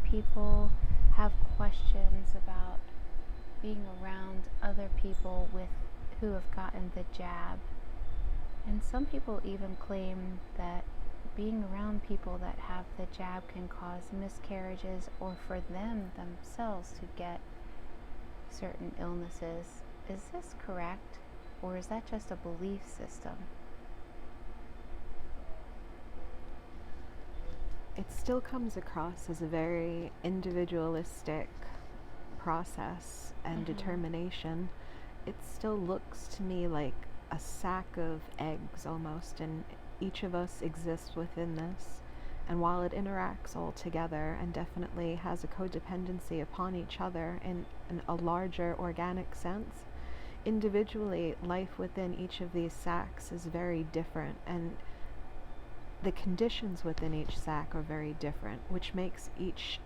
people have questions about being around other people who have gotten the jab. And some people even claim that being around people that have the jab can cause miscarriages, or for them themselves to get certain illnesses. Is this correct, or is that just a belief system? It still comes across as a very individualistic process and determination. It still looks to me like a sack of eggs almost, and each of us exists within this. And while it interacts all together and definitely has a codependency upon each other in a larger organic sense, individually, life within each of these sacks is very different, and the conditions within each sack are very different, which makes each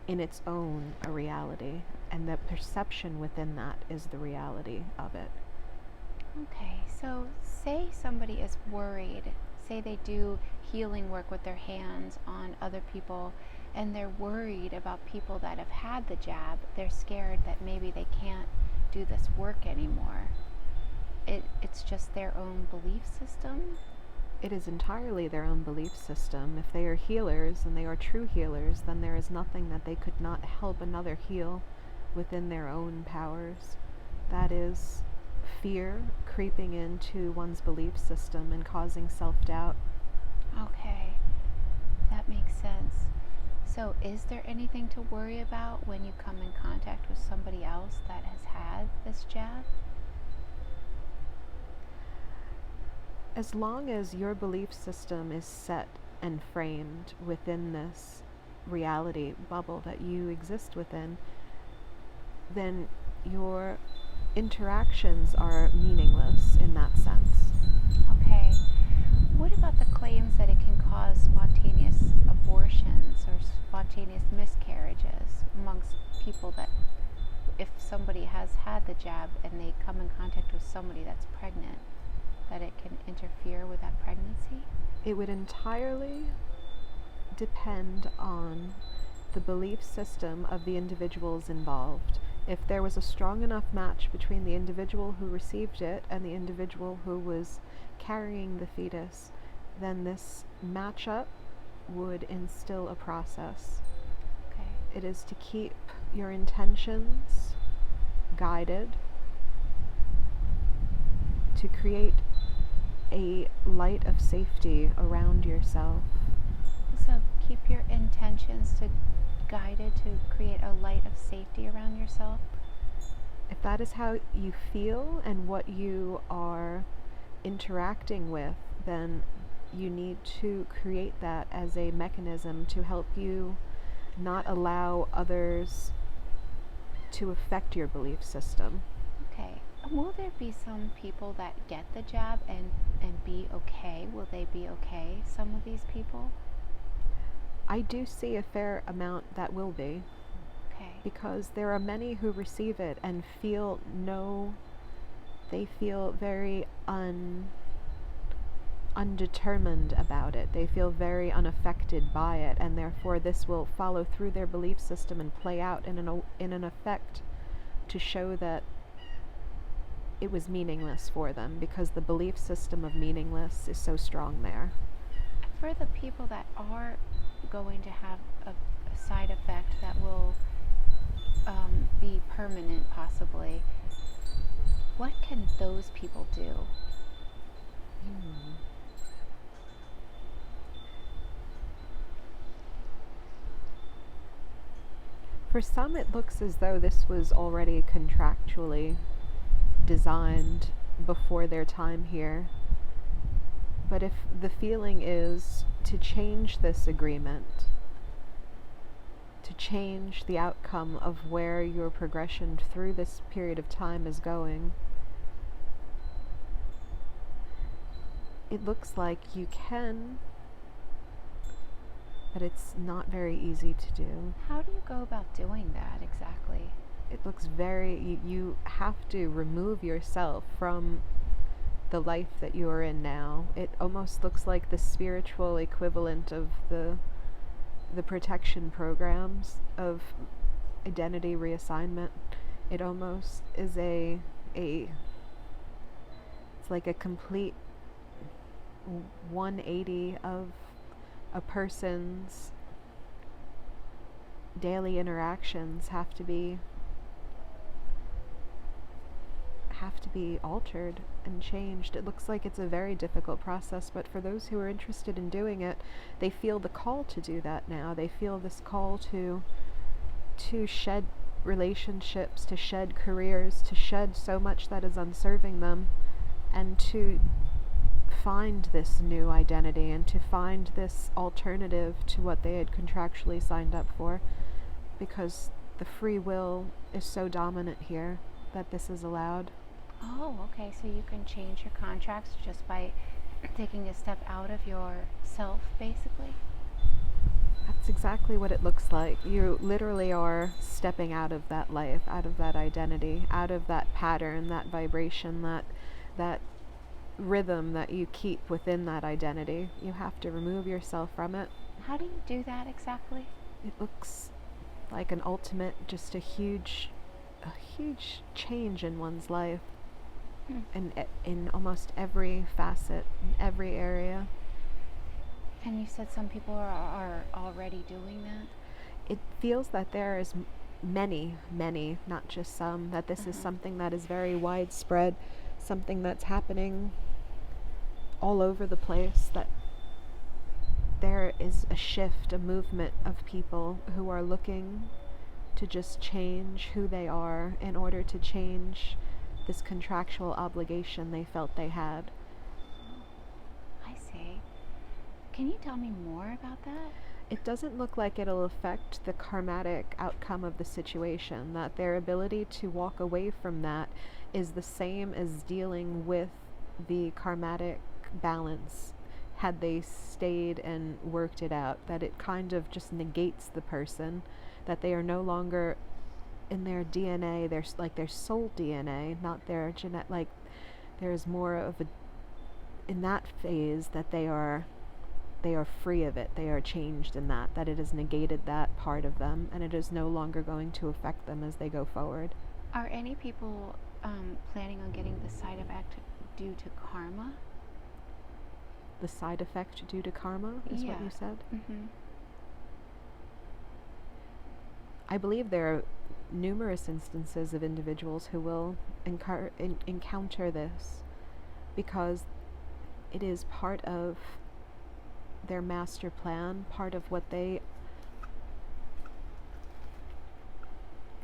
in its own a reality, and the perception within that is the reality of it. Okay, so say somebody is worried, say they do healing work with their hands on other people, and they're worried about people that have had the jab. They're scared that maybe they can't do this work anymore. It's just their own belief system? It is entirely their own belief system. If they are healers and they are true healers, then there is nothing that they could not help another heal within their own powers. That is fear creeping into one's belief system and causing self-doubt. Okay, that makes sense. So is there anything to worry about when you come in contact with somebody else that has had this jab? As long as your belief system is set and framed within this reality bubble that you exist within, then your interactions are meaningless in that sense. Okay. What about the claims that it can cause spontaneous abortions or spontaneous miscarriages amongst people, that if somebody has had the jab and they come in contact with somebody that's pregnant, that it can interfere with that pregnancy? It would entirely depend on the belief system of the individuals involved. If there was a strong enough match between the individual who received it and the individual who was carrying the fetus, then this matchup would instill a process. Okay. It is to keep your intentions guided, to create a light of safety around yourself. So keep your intentions guided to create a light of safety around yourself. If that is how you feel and what you are interacting with, then you need to create that as a mechanism to help you not allow others to affect your belief system. Okay. Will there be some people that get the jab and be okay? Will they be okay, some of these people? I do see a fair amount that will be. Okay. Because there are many who receive it and they feel very undetermined about it. They feel very unaffected by it, and therefore this will follow through their belief system and play out in an effect to show that it was meaningless for them, because the belief system of meaningless is so strong there. For the people that are going to have a side effect that will be permanent possibly, what can those people do? For some, it looks as though this was already contractually designed before their time here. But if the feeling is to change this agreement, to change the outcome of where your progression through this period of time is going, it looks like you can, but it's not very easy to do. How do you go about doing that exactly? It looks you have to remove yourself from the life that you are in now. It almost looks like the spiritual equivalent of the the protection programs of identity reassignment. It almost is it's like a complete 180 of a person's daily interactions have to be altered and changed. It looks like it's a very difficult process, but for those who are interested in doing it, they feel the call to do that now. They feel this call to shed relationships, to shed careers, to shed so much that is unserving them, and to find this new identity and to find this alternative to what they had contractually signed up for, because the free will is so dominant here that this is allowed. Oh, okay. So you can change your contracts just by taking a step out of yourself, basically? That's exactly what it looks like. You literally are stepping out of that life, out of that identity, out of that pattern, that vibration, that rhythm that you keep within that identity. You have to remove yourself from it. How do you do that exactly? It looks like an ultimate, just a huge change in one's life. And in almost every facet, in every area. And you said some people are already doing that? It feels that there is many, not just some, that this is something that is very widespread, something that's happening all over the place, that there is a shift, a movement of people who are looking to just change who they are in order to change this contractual obligation they felt they had. I see. Can you tell me more about that? It doesn't look like it'll affect the karmatic outcome of the situation, that their ability to walk away from that is the same as dealing with the karmatic balance had they stayed and worked it out, that it kind of just negates the person, that they are no longer in their DNA, their soul DNA, not their like there's more of a, in that phase, that they are free of it, they are changed in that it has negated that part of them, and it is no longer going to affect them as they go forward. Are any people planning on getting the side effect due to karma? The side effect due to karma is what you said? Mm-hmm. I believe there are numerous instances of individuals who will encounter this because it is part of their master plan, part of what they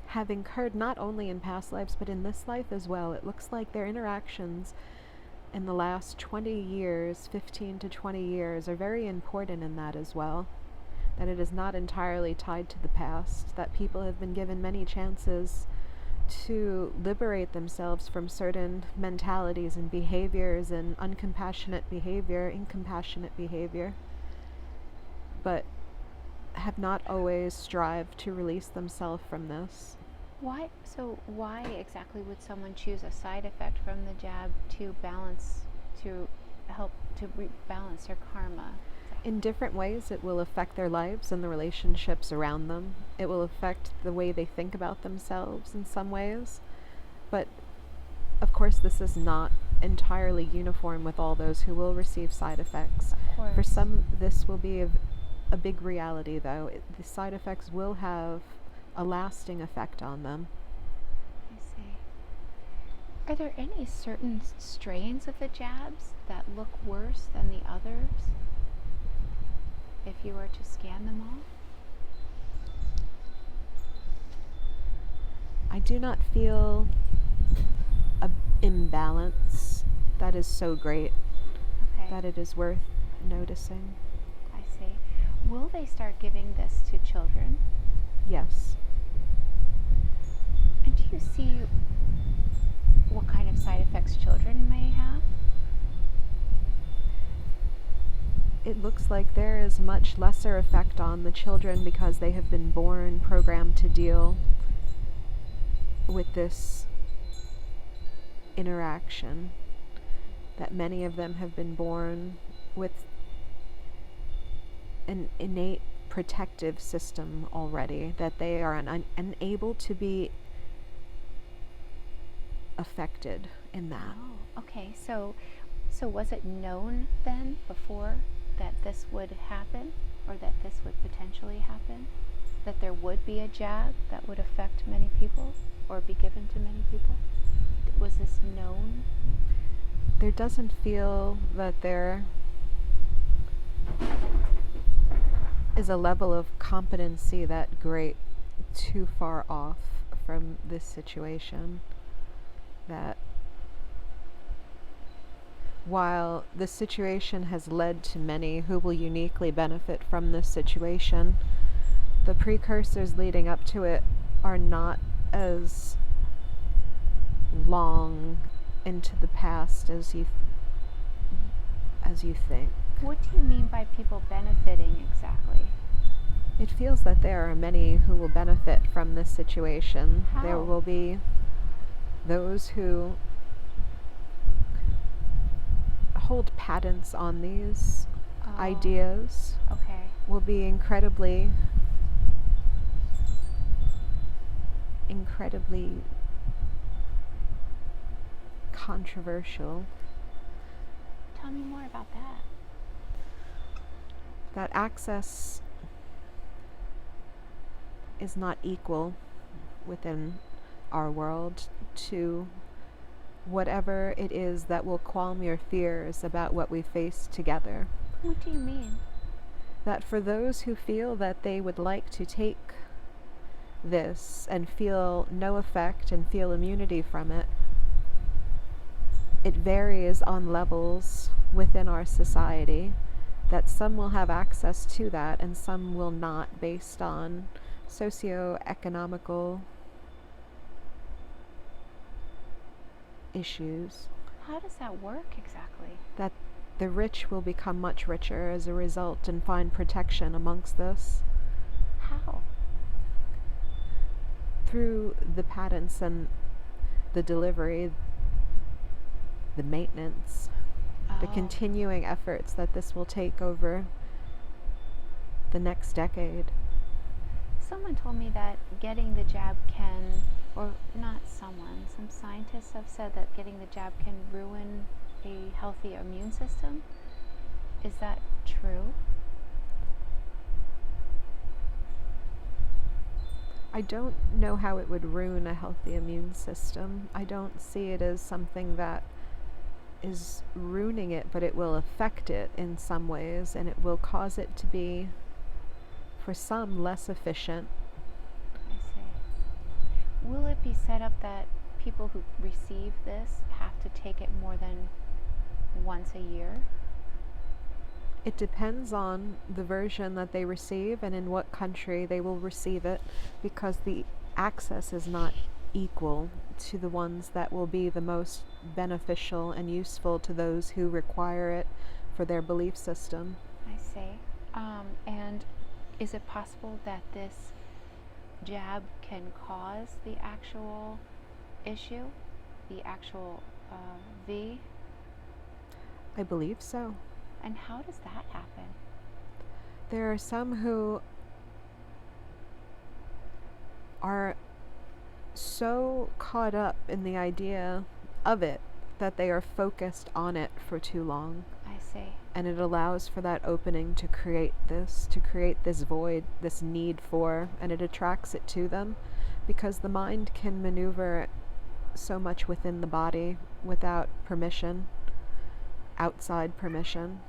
have incurred not only in past lives but in this life as well. It looks like their interactions in the last 20 years, 15 to 20 years, are very important in that as well. That it is not entirely tied to the past, that people have been given many chances to liberate themselves from certain mentalities and behaviors and incompassionate behavior, but have not always strived to release themselves from this. Why exactly would someone choose a side effect from the jab to help to rebalance their karma? In different ways, it will affect their lives and the relationships around them. It will affect the way they think about themselves in some ways. But, of course, this is not entirely uniform with all those who will receive side effects. Of course. For some, this will be a big reality, though. The side effects will have a lasting effect on them. I see. Are there any certain strains of the jabs that look worse than the others, if you were to scan them all? I do not feel an imbalance that is so great that it is worth noticing. I see. Will they start giving this to children? Yes. And do you see what kind of side effects children may have? It looks like there is much lesser effect on the children because they have been born programmed to deal with this interaction, that many of them have been born with an innate protective system already, that they are unable to be affected in that. Oh, okay. So was it known then before that this would happen, or that this would potentially happen? That there would be a jab that would affect many people or be given to many people? Was this known? There doesn't feel that there is a level of competency that great too far off from this situation, that while the situation has led to many who will uniquely benefit from this situation, the precursors leading up to it are not as long into the past as you think. What do you mean by people benefiting exactly? It feels that there are many who will benefit from this situation. How? There will be those who hold patents on these ideas. Okay. Will be incredibly controversial. Tell me more about that. That access is not equal within our world to whatever it is that will calm your fears about what we face together. What do you mean? That for those who feel that they would like to take this and feel no effect and feel immunity from it, it varies on levels within our society, that some will have access to that and some will not, based on socio-economical issues. How does that work exactly? That the rich will become much richer as a result and find protection amongst this. How? Through the patents and the delivery, the maintenance, the continuing efforts that this will take over the next decade. Someone told me that getting the jab can, or not someone, some scientists have said that getting the jab can ruin a healthy immune system. Is that true? I don't know how it would ruin a healthy immune system. I don't see it as something that is ruining it, but it will affect it in some ways, and it will cause it to be, for some, less efficient. I see. Will it be set up that people who receive this have to take it more than once a year? It depends on the version that they receive and in what country they will receive it, because the access is not equal to the ones that will be the most beneficial and useful to those who require it for their belief system. I see. And is it possible that this jab can cause the actual issue, the actual V? I believe so. And how does that happen? There are some who are so caught up in the idea of it that they are focused on it for too long. I see. And it allows for that opening to create this void, this need for, and it attracts it to them, because the mind can maneuver so much within the body without permission, outside permission.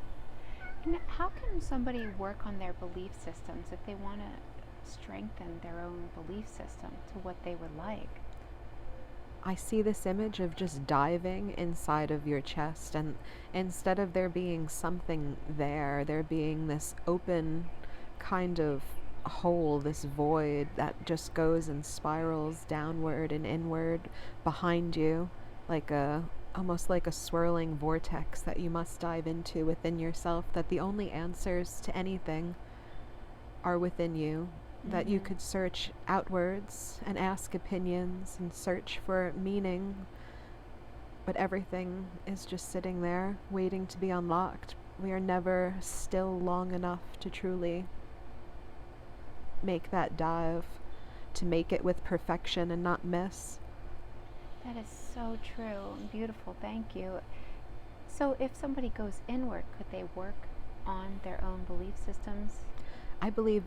And how can somebody work on their belief systems if they want to strengthen their own belief system to what they would like? I see this image of just diving inside of your chest, and instead of there being something there being this open kind of hole, this void that just goes and spirals downward and inward behind you, like almost like a swirling vortex that you must dive into within yourself, that the only answers to anything are within you, that you could search outwards and ask opinions and search for meaning, but everything is just sitting there waiting to be unlocked. We are never still long enough to truly make that dive, to make it with perfection and not miss. That is so true and beautiful. Thank you. So, if somebody goes inward, could they work on their own belief systems? I believe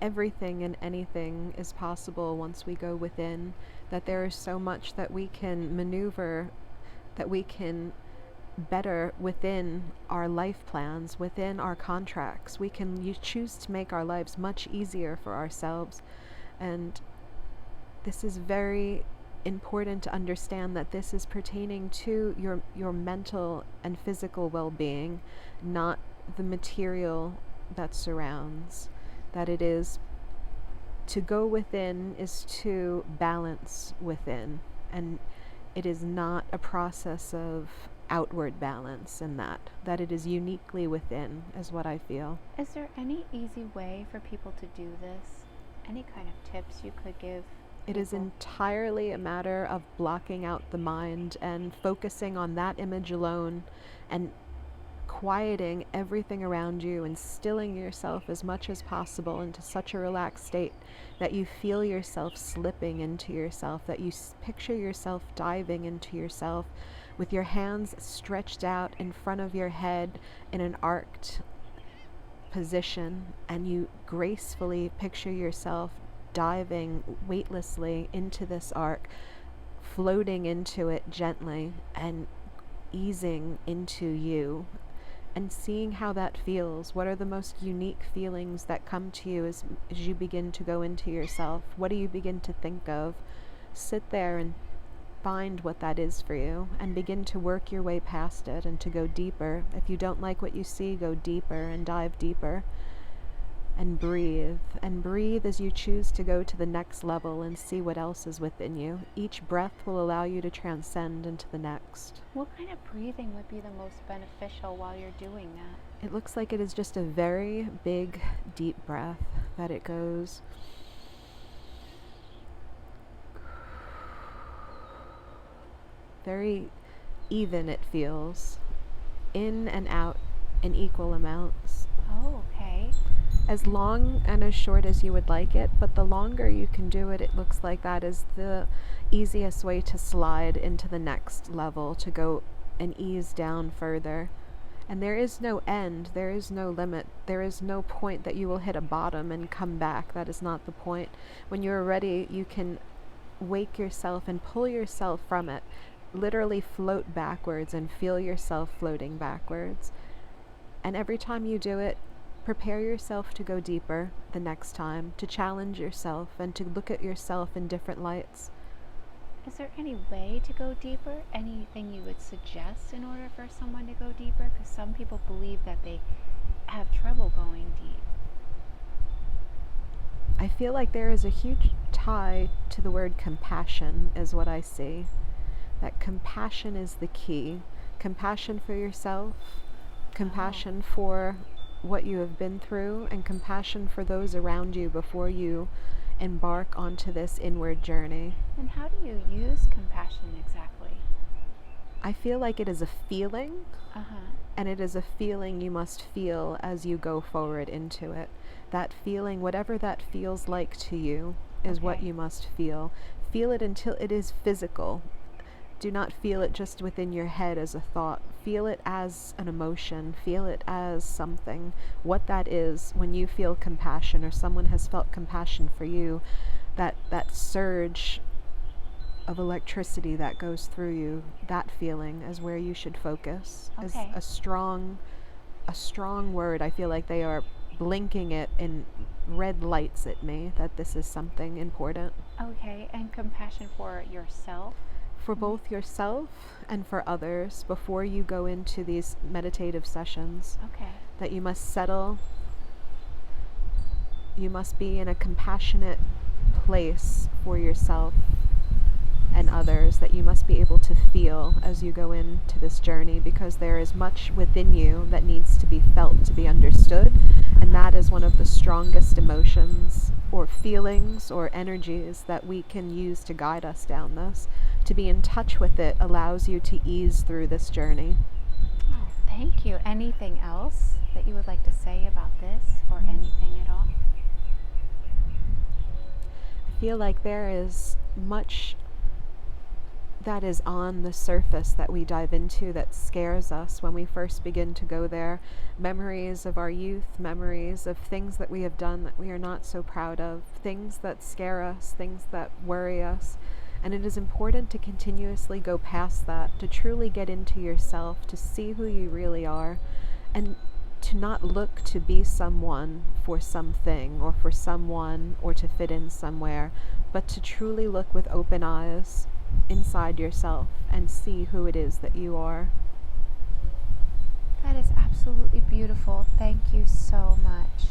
everything and anything is possible once we go within, that there is so much that we can maneuver, that we can better within our life plans, within our contracts. We can choose to make our lives much easier for ourselves. And this is very important to understand, that this is pertaining to your mental and physical well-being, not the material that surrounds. That it is to go within is to balance within, and it is not a process of outward balance in that it is uniquely within, is what I feel. Is there any easy way for people to do this? Any kind of tips you could give? It is entirely a matter of blocking out the mind and focusing on that image alone, and quieting everything around you and stilling yourself as much as possible into such a relaxed state that you feel yourself slipping into yourself, that you picture yourself diving into yourself with your hands stretched out in front of your head in an arced position, and you gracefully picture yourself diving weightlessly into this arc, floating into it gently and easing into you, and seeing how that feels. What are the most unique feelings that come to you as you begin to go into yourself? What do you begin to think of? Sit there and find what that is for you, and begin to work your way past it and to go deeper. If you don't like what you see, go deeper and dive deeper. And breathe as you choose to go to the next level and see what else is within you. Each breath will allow you to transcend into the next. What kind of breathing would be the most beneficial while you're doing that? It looks like it is just a very big, deep breath, that it goes very even, it feels, in and out in equal amounts. Oh, okay. As long and as short as you would like it, but the longer you can do it, it looks like that is the easiest way to slide into the next level, to go and ease down further. And there is no end, there is no limit, there is no point that you will hit a bottom and come back. That is not the point. When you're ready, you can wake yourself and pull yourself from it, literally float backwards and feel yourself floating backwards. And every time you do it, prepare yourself to go deeper the next time, to challenge yourself and to look at yourself in different lights. Is there any way to go deeper? Anything you would suggest in order for someone to go deeper? Because some people believe that they have trouble going deep. I feel like there is a huge tie to the word compassion, is what I see. That compassion is the key. Compassion for yourself, compassion for what you have been through, and compassion for those around you before you embark onto this inward journey. And how do you use compassion exactly? I feel like it is a feeling, and it is a feeling you must feel as you go forward into it. That feeling, whatever that feels like to you, is what you must feel. Feel it until it is physical. Do not feel it just within your head as a thought. Feel it as an emotion. Feel it as something. What that is when you feel compassion, or someone has felt compassion for you, that surge of electricity that goes through you, that feeling is where you should focus. Is a strong word. I feel like they are blinking it in red lights at me, that this is something important. Okay, and compassion for yourself? For both yourself and for others before you go into these meditative sessions. Okay. That you must settle. You must be in a compassionate place for yourself and others, that you must be able to feel as you go into this journey, because there is much within you that needs to be felt, to be understood, and that is one of the strongest emotions or feelings or energies that we can use to guide us down this. To be in touch with it allows you to ease through this journey. Oh, thank you. Anything else that you would like to say about this, or anything at all? feel like there is much that is on the surface that we dive into that scares us when we first begin to go there. Memories of our youth, memories of things that we have done that we are not so proud of, things that scare us, things that worry us. And it is important to continuously go past that, to truly get into yourself, to see who you really are, and to not look to be someone for something or for someone or to fit in somewhere, but to truly look with open eyes inside yourself and see who it is that you are. That is absolutely beautiful. Thank you so much.